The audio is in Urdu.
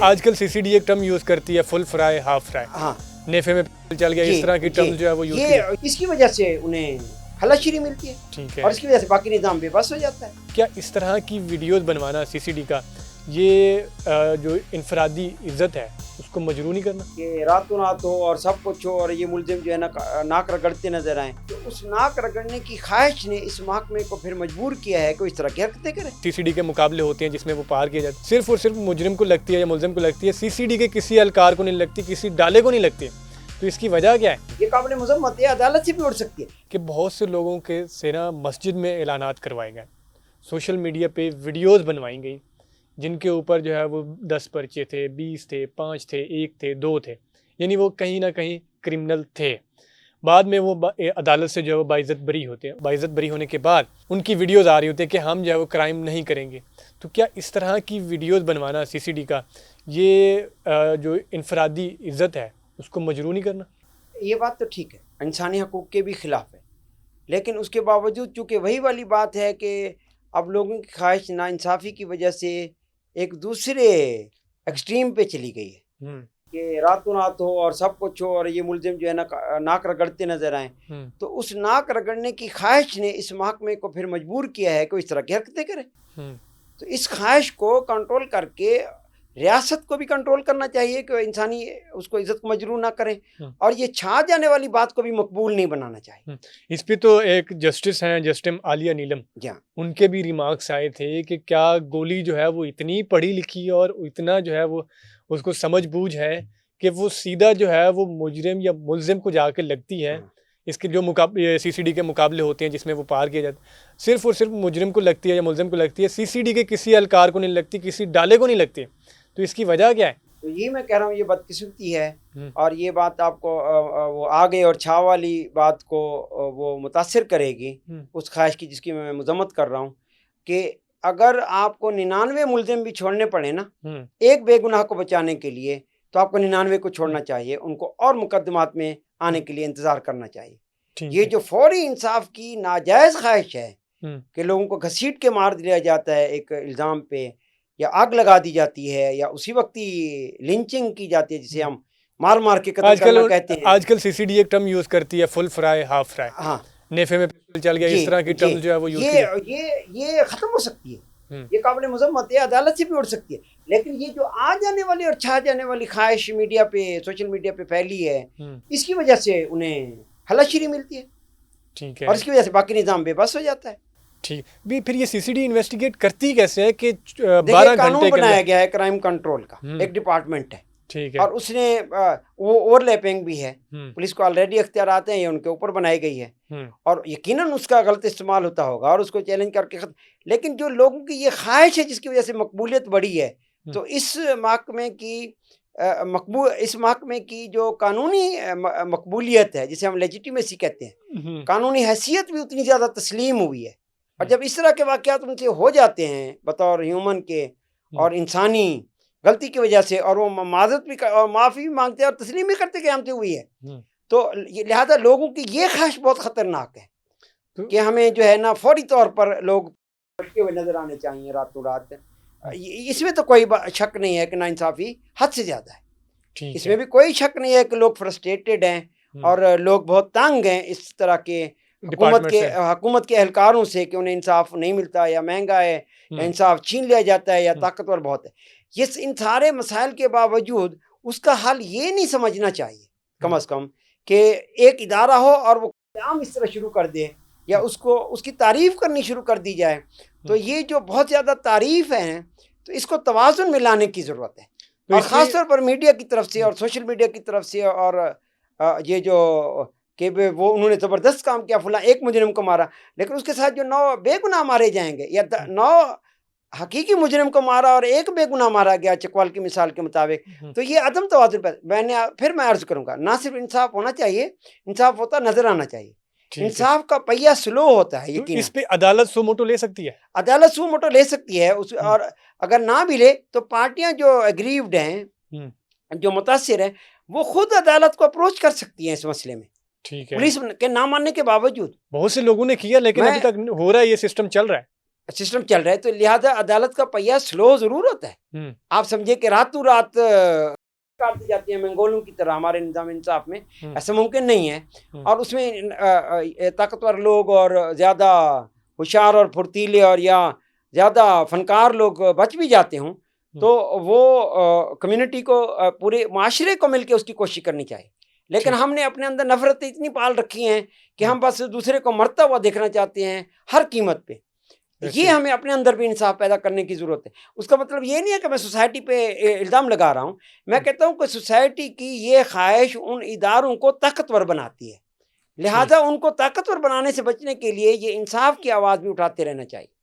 آج کل CCD ایک ٹرم یوز کرتی ہے فل فرائی ہاف فرائی. ہاں نیفے میں چل گیا اس طرح کی ٹرم جو ہے وہ یوز یہ اس کی وجہ سے انہیں ہلاشری ملتی ہے. ٹھیک ہے. اور اس کی وجہ سے باقی نظام بے بس ہو جاتا ہے. کیا اس طرح کی ویڈیوز بنوانا CCD کا یہ جو انفرادی عزت ہے اس کو مجروح نہیں کرنا؟ کہ راتوں رات ہو اور سب کچھ ہو اور یہ ملزم جو ہے نا ناک رگڑتے نظر آئیں، تو اس ناک رگڑنے کی خواہش نے اس محکمے کو پھر مجبور کیا ہے کہ اس طرح کی حرکتیں کریں. CCD کے مقابلے ہوتے ہیں جس میں وہ پار کیا جاتا ہے، صرف اور صرف مجرم کو لگتی ہے یا ملزم کو لگتی ہے، CCD کے کسی اہلکار کو نہیں لگتی، کسی ڈالے کو نہیں لگتی. تو اس کی وجہ کیا ہے؟ یہ قابل مذمت ہے، عدالت سے بھی اڑ سکتی ہے. کہ بہت سے لوگوں کے سے نا مسجد میں اعلانات کروائے گئے، سوشل میڈیا پہ ویڈیوز بنوائی گئی جن کے اوپر جو ہے وہ 10 پرچے تھے، 20 تھے، 5 تھے، 1 تھے، 2 تھے، یعنی وہ کہیں نہ کہیں کرمنل تھے. بعد میں وہ عدالت سے جو ہے وہ باعزت بری ہوتے ہیں. باعزت بری ہونے کے بعد ان کی ویڈیوز آ رہی ہوتی ہیں کہ ہم جو ہے وہ کرائم نہیں کریں گے. تو کیا اس طرح کی ویڈیوز بنوانا CCD کا یہ جو انفرادی عزت ہے اس کو مجروح نہیں کرنا؟ یہ بات تو ٹھیک ہے، انسانی حقوق کے بھی خلاف ہے، لیکن اس کے باوجود چونکہ وہی والی بات ہے کہ اب لوگوں کی خواہش ناانصافی کی وجہ سے ایک دوسرے ایکسٹریم پہ چلی گئی ہے کہ راتوں رات ہو اور سب کچھ ہو اور یہ ملزم جو ہے نا ناک رگڑتے نظر آئیں، تو اس ناک رگڑنے کی خواہش نے اس محکمے کو پھر مجبور کیا ہے کہ اس طرح کی حرکتیں کریں. تو اس خواہش کو کنٹرول کر کے ریاست کو بھی کنٹرول کرنا چاہیے کہ انسانی اس کو عزت کو مجروح نہ کریں، اور یہ چھا جانے والی بات کو بھی مقبول نہیں بنانا چاہیے. اس پہ تو ایک جسٹس ہیں جسٹس عالیہ نیلم، ان کے بھی ریمارکس آئے تھے کہ کیا گولی جو ہے وہ اتنی پڑھی لکھی اور اتنا جو ہے وہ اس کو سمجھ بوجھ ہے کہ وہ سیدھا جو ہے وہ مجرم یا ملزم کو جا کے لگتی ہے. اس کے جو CCD کے مقابلے ہوتے ہیں جس میں وہ پار کیا جاتا ہے، صرف اور صرف مجرم کو لگتی ہے یا ملزم کو لگتی ہے، CCD کے کسی اہلکار کو نہیں لگتی، کسی ڈالے کو نہیں لگتی. تو اس کی وجہ کیا ہے؟ تو یہ میں کہہ رہا ہوں یہ بدقسمتی ہے، اور یہ بات آپ کو وہ آگے اور چھا والی بات کو وہ متاثر کرے گی اس خواہش کی جس کی میں مذمت کر رہا ہوں، کہ اگر آپ کو 99 ملزم بھی چھوڑنے پڑے نا ایک بے گناہ کو بچانے کے لیے، تو آپ کو 99 کو چھوڑنا چاہیے، ان کو اور مقدمات میں آنے کے لیے انتظار کرنا چاہیے. یہ جو فوری انصاف کی ناجائز خواہش ہے کہ لوگوں کو گھسیٹ کے مار دیا جاتا ہے ایک الزام پہ، یا آگ لگا دی جاتی ہے، یا اسی وقت ہی لنچنگ کی جاتی ہے جسے ہم مار مار کے قتل کرنا کہتے ہیں. آج کل CCD ایک ٹرم یوز کرتی ہے فل فرائی ہاف فرائی. ہاں نیفے میں چل گیا اس طرح کی ٹرم جو ہے وہ یوز یہ ختم ہو سکتی ہے، یہ قابل مذمت ہے، عدالت سے بھی اڑ سکتی ہے. لیکن یہ جو آ جانے والی اور چھا جانے والی خواہش میڈیا پہ سوشل میڈیا پہ پھیلی ہے، اس کی وجہ سے انہیں ہلاشری ملتی ہے. ٹھیک ہے. اور اس کی وجہ سے باقی نظام بے بس ہو جاتا ہے. ٹھیک بھی پھر یہ CCD انویسٹیگیٹ کرتی کیسے ہے کہ 12 گھنٹے قانون بنایا گیا ہے کرائم کنٹرول کا، ایک ڈپارٹمنٹ ہے. ٹھیک ہے. اور اس نے وہ اوور لیپنگ بھی ہے، پولیس کو آلریڈی اختیارات ہیں، یہ ان کے اوپر بنائی گئی ہے، اور یقیناً اس کا غلط استعمال ہوتا ہوگا اور اس کو چیلنج کر کے لیکن جو لوگوں کی یہ خواہش ہے جس کی وجہ سے مقبولیت بڑھی ہے، تو اس محکمے کی جو قانونی مقبولیت ہے جسے ہم لیجیٹیمیسی کہتے ہیں، قانونی حیثیت بھی اتنی زیادہ تسلیم ہوئی ہے. اور جب اس طرح کے واقعات ان سے ہو جاتے ہیں بطور ہیومن کے اور انسانی غلطی کی وجہ سے، اور وہ معذرت بھی اور معافی بھی مانگتے ہیں اور تسلیم بھی کرتے کہ ہم سے ہوئی ہے، تو لہذا لوگوں کی یہ خواہش بہت خطرناک ہے کہ ہمیں جو ہے نا فوری طور پر لوگ بھٹکے ہوئے نظر آنے چاہیے راتوں رات. اس میں تو کوئی شک نہیں ہے کہ ناانصافی حد سے زیادہ ہے. اس میں بھی کوئی شک نہیں ہے کہ لوگ فرسٹریٹڈ ہیں اور لوگ بہت تنگ ہیں اس طرح کے حکومت کے اہلکاروں سے کہ انہیں انصاف نہیں ملتا، یا مہنگا ہے، یا انصاف چھین لیا جاتا ہے، یا طاقتور بہت ہے. ان سارے مسائل کے باوجود اس کا حل یہ نہیں سمجھنا چاہیے کم از کم کہ ایک ادارہ ہو اور وہ قیام اس طرح شروع کر دے، یا اس کی تعریف کرنی شروع کر دی جائے. تو یہ جو بہت زیادہ تعریف ہیں، تو اس کو توازن میں لانے کی ضرورت ہے، اور خاص طور پر میڈیا کی طرف سے اور سوشل میڈیا کی طرف سے. اور یہ جو کہ وہ انہوں نے زبردست کام کیا، فلاں ایک مجرم کو مارا، لیکن اس کے ساتھ جو 9 بے گناہ مارے جائیں گے، یا 9 حقیقی مجرم کو مارا اور ایک بے گناہ مارا گیا چکوال کی مثال کے مطابق، تو یہ عدم توازن میں عرض کروں گا، نہ صرف انصاف ہونا چاہیے، انصاف ہوتا نظر آنا چاہیے. انصاف کا پہیہ سلو ہوتا ہے. یقین اس پہ عدالت سو موٹو لے سکتی ہے، عدالت سو موٹو لے سکتی ہے. اور اگر نہ بھی لے تو پارٹیاں جو اگریوڈ ہیں، جو متاثر ہیں، وہ خود عدالت کو اپروچ کر سکتی ہیں اس مسئلے میں. ٹھیک ہے. پولیس کے نہ ماننے کے باوجود بہت سے لوگوں نے کیا، لیکن ابھی تک ہو رہا ہے، یہ سسٹم چل رہا ہے. سسٹم چل رہا ہے، تو لہٰذا عدالت کا پہیہ سلو ضرور ہوتا ہے. آپ سمجھے کہ راتوں رات کاٹتی جاتی ہیں منگولوں کی طرح ہمارے نظام انصاف میں، ایسا ممکن نہیں ہے. اور اس میں طاقتور لوگ اور زیادہ ہوشیار اور پھرتیلے اور یا زیادہ فنکار لوگ بچ بھی جاتے ہوں تو وہ کمیونٹی کو، پورے معاشرے کو مل کے اس کی کوشش کرنی چاہیے. لیکن ہم نے اپنے اندر نفرتیں اتنی پال رکھی ہیں کہ ہم بس دوسرے کو مرتا ہوا دیکھنا چاہتے ہیں ہر قیمت پہ. یہ ہمیں اپنے اندر بھی انصاف پیدا کرنے کی ضرورت ہے. اس کا مطلب یہ نہیں ہے کہ میں سوسائٹی پہ الزام لگا رہا ہوں. میں کہتا ہوں کہ سوسائٹی کی یہ خواہش ان اداروں کو طاقتور بناتی ہے، لہٰذا ان کو طاقتور بنانے سے بچنے کے لیے یہ انصاف کی آواز بھی اٹھاتے رہنا چاہیے.